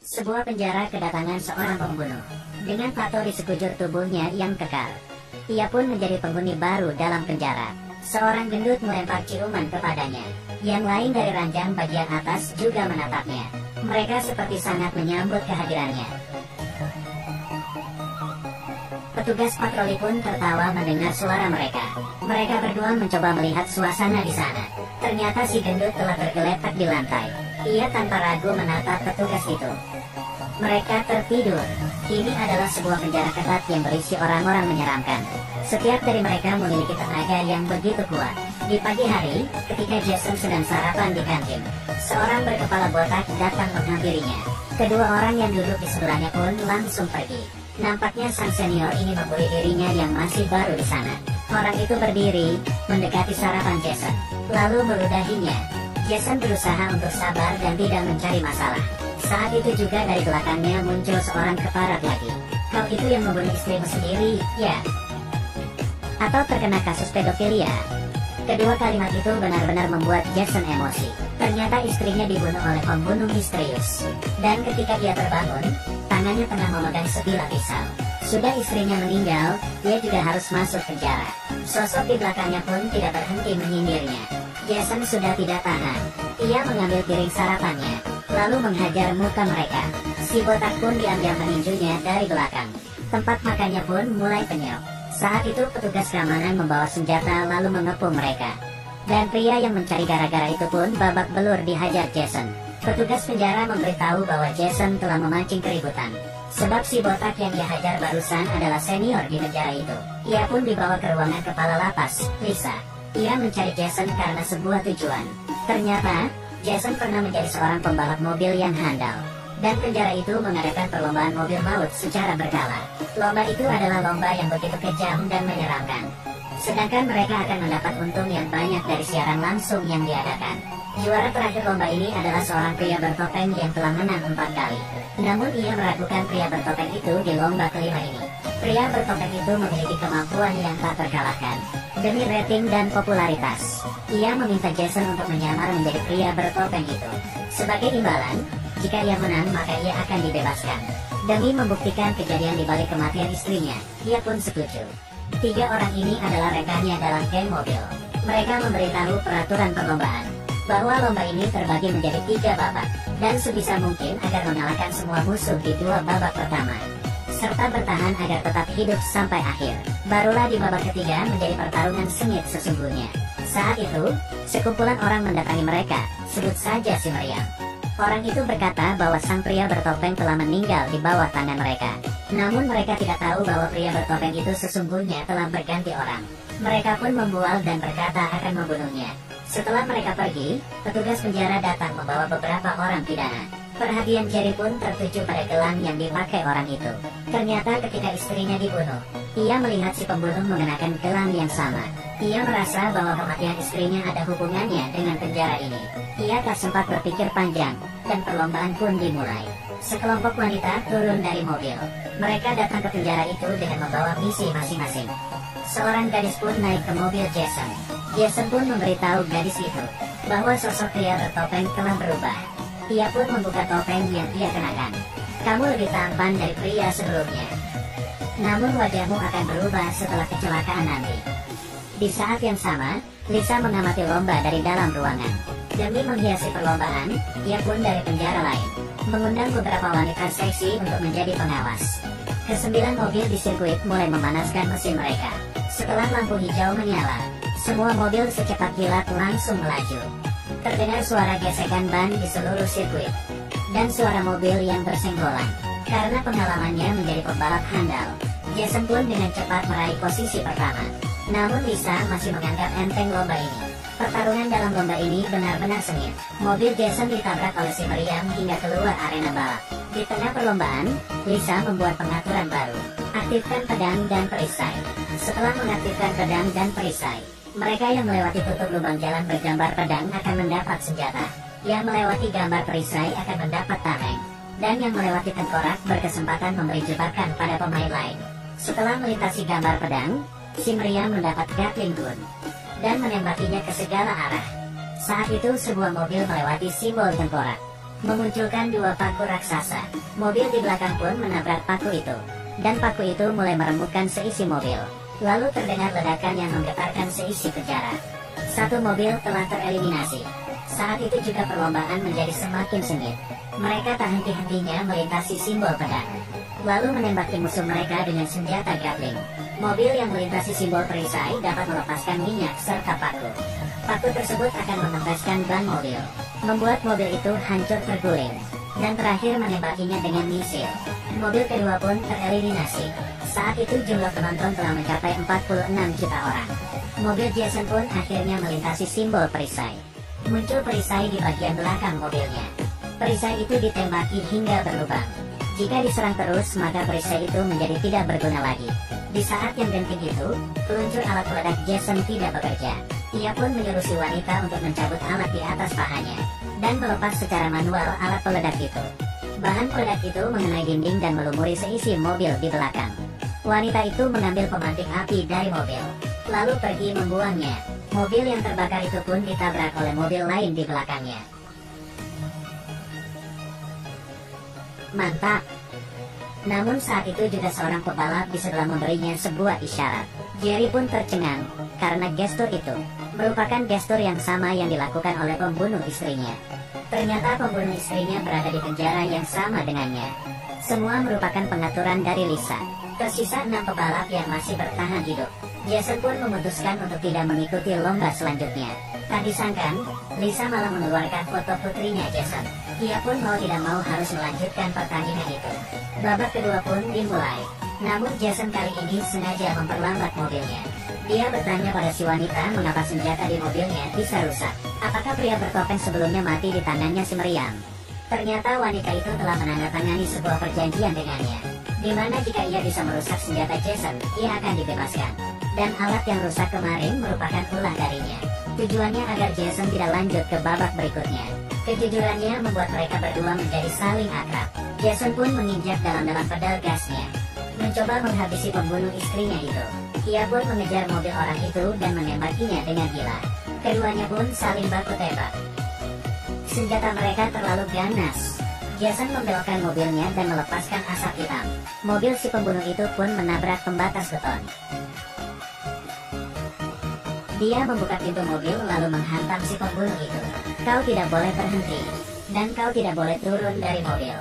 Sebuah penjara kedatangan seorang pembunuh. Dengan tato di sekujur tubuhnya yang kekal, ia pun menjadi penghuni baru dalam penjara. Seorang gendut melempar ciuman kepadanya. Yang lain dari ranjang bagian atas juga menatapnya. Mereka seperti sangat menyambut kehadirannya. Petugas patroli pun tertawa mendengar suara mereka. Mereka berdua mencoba melihat suasana di sana. Ternyata si gendut telah tergeletak di lantai. Ia tanpa ragu menatap petugas itu. Mereka tertidur. Ini adalah sebuah penjara ketat yang berisi orang-orang menyeramkan. Setiap dari mereka memiliki tenaga yang begitu kuat. Di pagi hari, ketika Jason sedang sarapan di kantin, seorang berkepala botak datang menghampirinya. Kedua orang yang duduk di sebelahnya pun langsung pergi. Nampaknya sang senior ini membuli dirinya yang masih baru di sana. Orang itu berdiri, mendekati sarapan Jason, lalu meludahinya. Jason berusaha untuk sabar dan tidak mencari masalah. Saat itu juga dari belakangnya muncul seorang keparat lagi. Kau itu yang membunuh istrimu sendiri, ya? Atau terkena kasus pedofilia? Kedua kalimat itu benar-benar membuat Jason emosi. Ternyata istrinya dibunuh oleh pembunuh misterius. Dan ketika ia terbangun, tangannya tengah memegang sebilah pisau. Sudah istrinya meninggal, dia juga harus masuk penjara. Sosok di belakangnya pun tidak berhenti menyindirnya. Jason sudah tidak tahan. Ia mengambil piring sarapannya, lalu menghajar muka mereka. Si botak pun diam-diam meninjunya dari belakang. Tempat makannya pun mulai penyok. Saat itu petugas keamanan membawa senjata lalu mengepung mereka. Dan pria yang mencari gara-gara itu pun babak belur dihajar Jason. Petugas penjara memberitahu bahwa Jason telah memancing keributan. Sebab si botak yang dia hajar barusan adalah senior di penjara itu. Ia pun dibawa ke ruangan kepala lapas, Lisa. Ia mencari Jason karena sebuah tujuan. Ternyata, Jason pernah menjadi seorang pembalap mobil yang handal. Dan penjara itu mengadakan perlombaan mobil maut secara berkala. Lomba itu adalah lomba yang begitu kejam dan menyeramkan. Sedangkan mereka akan mendapat untung yang banyak dari siaran langsung yang diadakan. Juara terakhir lomba ini adalah seorang pria bertopeng yang telah menang 4 kali. Namun ia meragukan pria bertopeng itu di lomba kelima ini. Pria bertopeng itu memiliki kemampuan yang tak terkalahkan. Demi rating dan popularitas, ia meminta Jason untuk menyamar menjadi pria bertopeng itu. Sebagai imbalan, jika ia menang maka ia akan dibebaskan. Demi membuktikan kejadian di balik kematian istrinya, ia pun setuju. 3 orang ini adalah rekannya dalam geng mobil. Mereka memberitahu peraturan perlombaan, bahwa lomba ini terbagi menjadi 3 babak, dan sebisa mungkin agar mengalahkan semua musuh di 2 babak pertama, serta bertahan agar tetap hidup sampai akhir. Barulah di babak ketiga menjadi pertarungan sengit sesungguhnya. Saat itu, sekumpulan orang mendatangi mereka, sebut saja si Meriam. Orang itu berkata bahwa sang pria bertopeng telah meninggal di bawah tangan mereka. Namun mereka tidak tahu bahwa pria bertopeng itu sesungguhnya telah berganti orang. Mereka pun membual dan berkata akan membunuhnya. Setelah mereka pergi, petugas penjara datang membawa beberapa orang pidana. Perhatian Jerry pun tertuju pada gelang yang dipakai orang itu. Ternyata ketika istrinya dibunuh, ia melihat si pembunuh mengenakan gelang yang sama. Ia merasa bahwa kematian istrinya ada hubungannya dengan penjara ini. Ia tak sempat berpikir panjang, dan perlombaan pun dimulai. Sekelompok wanita turun dari mobil. Mereka datang ke penjara itu dengan membawa misi masing-masing. Seorang gadis pun naik ke mobil Jason. Jason pun memberitahu gadis itu bahwa sosok pria bertopeng telah berubah. Ia pun membuka topeng yang ia kenakan. Kamu lebih tampan dari pria sebelumnya. Namun wajahmu akan berubah setelah kecelakaan nanti. Di saat yang sama, Lisa mengamati lomba dari dalam ruangan. Demi menghiasi perlombaan, ia pun dari penjara lain mengundang beberapa wanita seksi untuk menjadi pengawas. Kesembilan mobil di sirkuit mulai memanaskan mesin mereka. Setelah lampu hijau menyala, semua mobil secepat kilat langsung melaju. Terdengar suara gesekan ban di seluruh sirkuit, dan suara mobil yang bersenggolan. Karena pengalamannya menjadi pembalap handal, Jason pun dengan cepat meraih posisi pertama. Namun Lisa masih menganggap enteng lomba ini. Pertarungan dalam lomba ini benar-benar sengit. Mobil Jason ditabrak oleh si Meriam hingga keluar arena balap. Di tengah perlombaan, Lisa membuat pengaturan baru. Aktifkan pedang dan perisai. Setelah mengaktifkan pedang dan perisai, mereka yang melewati tutup lubang jalan bergambar pedang akan mendapat senjata. Yang melewati gambar perisai akan mendapat tameng. Dan yang melewati tengkorak berkesempatan memberi jebakan pada pemain lain. Setelah melintasi gambar pedang, si Meriam mendapat Gatling gun dan menembakinya ke segala arah. Saat itu sebuah mobil melewati simbol tengkorak. memunculkan dua paku raksasa. Mobil di belakang pun menabrak paku itu, dan paku itu mulai meremukkan seisi mobil. Lalu terdengar ledakan yang menggetarkan seisi penjara. Satu mobil telah tereliminasi. Saat itu juga perlombaan menjadi semakin sengit. Mereka tak henti-hentinya melintasi simbol pedang, lalu menembaki musuh mereka dengan senjata grappling. Mobil yang melintasi simbol perisai dapat melepaskan minyak serta paku. Paku tersebut akan mengempeskan ban mobil, membuat mobil itu hancur terguling, dan terakhir menembakinya dengan misil. Mobil kedua pun tereliminasi. Saat itu jumlah penonton telah mencapai 46 juta orang. Mobil Jason pun akhirnya melintasi simbol perisai. Muncul perisai di bagian belakang mobilnya. Perisai itu ditembaki hingga berlubang. Jika diserang terus, maka perisai itu menjadi tidak berguna lagi. Di saat yang genting itu, peluncur alat peledak Jason tidak bekerja. Ia pun menyuruh si wanita untuk mencabut alat di atas pahanya, dan melepas secara manual alat peledak itu. Bahan peledak itu mengenai dinding dan melumuri seisi mobil di belakang. Wanita itu mengambil pemantik api dari mobil, lalu pergi membuangnya. Mobil yang terbakar itu pun ditabrak oleh mobil lain di belakangnya. Mantap! Namun saat itu juga seorang pebalap di sebelah memberinya sebuah isyarat. Jerry pun tercengang, karena gestur itu merupakan gestur yang sama yang dilakukan oleh pembunuh istrinya. Ternyata pembunuh istrinya berada di penjara yang sama dengannya. Semua merupakan pengaturan dari Lisa. Tersisa 6 pebalap yang masih bertahan hidup. Jason pun memutuskan untuk tidak mengikuti lomba selanjutnya. Tak disangka, Lisa malah mengeluarkan foto putrinya Jason. Ia pun mau tidak mau harus melanjutkan pertandingan itu. Babak kedua pun dimulai. Namun Jason kali ini sengaja memperlambat mobilnya. Dia bertanya pada si wanita mengapa senjata di mobilnya bisa rusak. Apakah pria bertopeng sebelumnya mati di tangannya si meriam? Ternyata wanita itu telah menandatangani sebuah perjanjian dengannya, di mana jika ia bisa merusak senjata Jason, ia akan dibebaskan. Dan alat yang rusak kemarin merupakan ulah darinya. Tujuannya agar Jason tidak lanjut ke babak berikutnya. Kejujurannya membuat mereka berdua menjadi saling akrab. Jason pun menginjak dalam-dalam pedal gasnya, mencoba menghabisi pembunuh istrinya itu. Ia pun mengejar mobil orang itu dan menembakinya dengan gila. Keduanya pun saling baku tembak. Senjata mereka terlalu ganas. Jason membelokkan mobilnya dan melepaskan asap hitam. Mobil si pembunuh itu pun menabrak pembatas beton. Dia membuka pintu mobil lalu menghantam si pembunuh itu. Kau tidak boleh berhenti, dan kau tidak boleh turun dari mobil.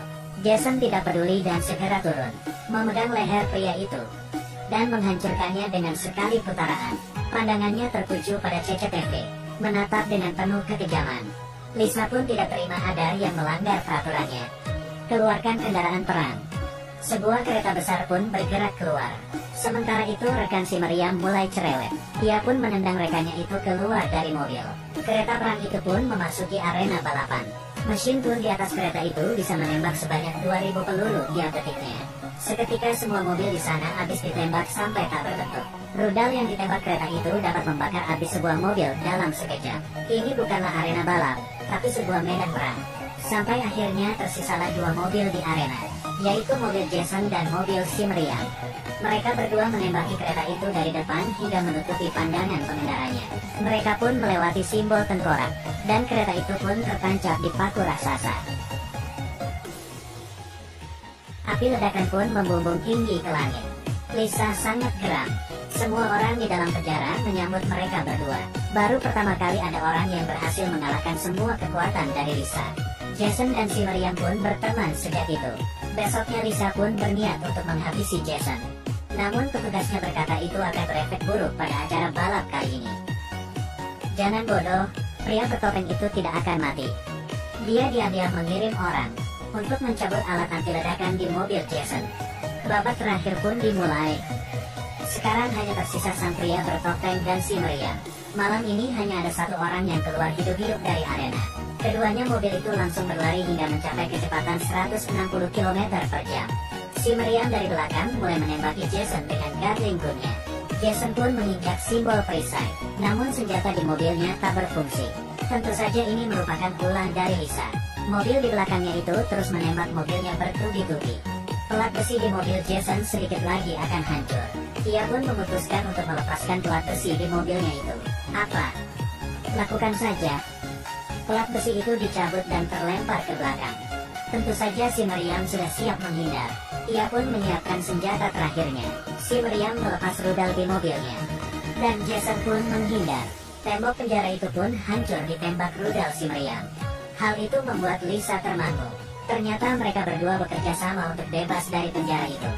Jason tidak peduli dan segera turun, memegang leher pria itu, dan menghancurkannya dengan sekali putaran. Pandangannya tertuju pada CCTV, menatap dengan penuh kekejaman. Lisa pun tidak terima ada yang melanggar peraturannya. Keluarkan kendaraan perang. Sebuah kereta besar pun bergerak keluar. Sementara itu rekan si Meriam mulai cerewet. Ia pun menendang rekannya itu keluar dari mobil. Kereta perang itu pun memasuki arena balapan. Mesin pun di atas kereta itu bisa menembak sebanyak 2000 peluru tiap detiknya. Seketika semua mobil di sana habis ditembak sampai tak berbentuk. Rudal yang ditembak kereta itu dapat membakar habis sebuah mobil dalam sekejap. Ini bukanlah arena balap, tapi sebuah medan perang. Sampai akhirnya tersisalah 2 mobil di arena, yaitu mobil Jason dan mobil si Meriam. Mereka berdua menembaki kereta itu dari depan hingga menutupi pandangan pengendaranya. Mereka pun melewati simbol tengkorak, dan kereta itu pun tertancap di paku raksasa. Api ledakan pun membumbung tinggi ke langit. Lisa sangat geram. Semua orang di dalam penjara menyambut mereka berdua. Baru pertama kali ada orang yang berhasil mengalahkan semua kekuatan dari Lisa. Jason dan si Meriam pun berteman sejak itu. Besoknya Lisa pun berniat untuk menghabisi Jason. Namun petugasnya berkata itu akan berefek buruk pada acara balap kali ini. Jangan bodoh, pria bertopeng itu tidak akan mati. Dia diam-diam mengirim orang untuk mencabut alat anti ledakan di mobil Jason. Babak terakhir pun dimulai. Sekarang hanya tersisa sang pria bertopeng dan si Meriam. Malam ini hanya ada satu orang yang keluar hidup-hidup dari arena. Keduanya mobil itu langsung berlari hingga mencapai kecepatan 160 km per jam. Si Meriam dari belakang mulai menembaki Jason dengan gatling gunnya. Jason pun menginjak simbol perisai, namun senjata di mobilnya tak berfungsi. Tentu saja ini merupakan ulah dari Lisa. Mobil di belakangnya itu terus menembak mobilnya bertubi-tubi. Pelat besi di mobil Jason sedikit lagi akan hancur. Ia pun memutuskan untuk melepaskan pelat besi di mobilnya itu. Apa? Lakukan saja. Pelat besi itu dicabut dan terlempar ke belakang. Tentu saja si Meriam sudah siap menghindar. Ia pun menyiapkan senjata terakhirnya. Si Meriam melepas rudal di mobilnya. Dan Jason pun menghindar. Tembok penjara itu pun hancur ditembak rudal si Meriam. Hal itu membuat Lisa termangu. Ternyata mereka berdua bekerja sama untuk bebas dari penjara itu.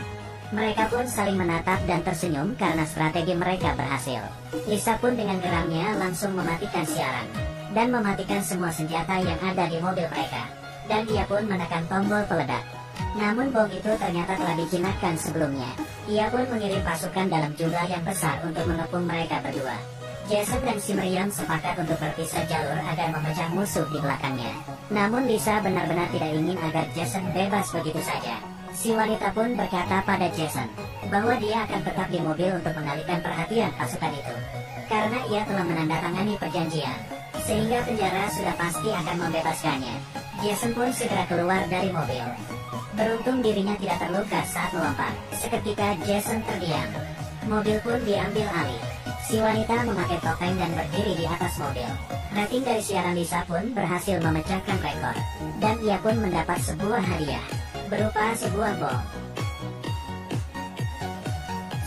Mereka pun saling menatap dan tersenyum karena strategi mereka berhasil. Lisa pun dengan geramnya langsung mematikan siaran dan mematikan semua senjata yang ada di mobil mereka. Dan ia pun menekan tombol peledak. Namun bom itu ternyata telah dijinakkan sebelumnya. Ia pun mengirim pasukan dalam jumlah yang besar untuk mengepung mereka berdua. Jason dan si Meriam sepakat untuk berpisah jalur agar memecah musuh di belakangnya. Namun Lisa benar-benar tidak ingin agar Jason bebas begitu saja. Si wanita pun berkata pada Jason bahwa dia akan tetap di mobil untuk mengalihkan perhatian pasukan itu. Karena ia telah menandatangani perjanjian, sehingga penjara sudah pasti akan membebaskannya. Jason pun segera keluar dari mobil. Beruntung dirinya tidak terluka saat melompat. Seketika Jason terdiam. Mobil pun diambil alih. Si wanita memakai topeng dan berdiri di atas mobil. Rating dari siaran Lisa pun berhasil memecahkan rekor. Dan ia pun mendapat sebuah hadiah berupa sebuah bom.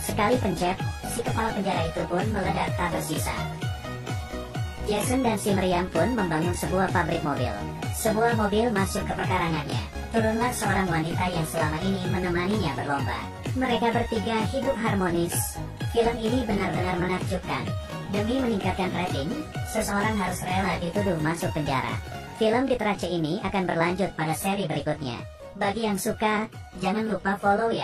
Sekali pencet, si kepala penjara itu pun meledak tak bersisa. Jason dan si Meriam pun membangun sebuah pabrik mobil. Sebuah mobil masuk ke pekarangannya. Turunlah seorang wanita yang selama ini menemaninya berlomba. Mereka bertiga hidup harmonis. Film ini benar-benar menakjubkan. Demi meningkatkan rating, seseorang harus rela dituduh masuk penjara. Film Literace ini akan berlanjut pada seri berikutnya. Bagi yang suka, jangan lupa follow ya.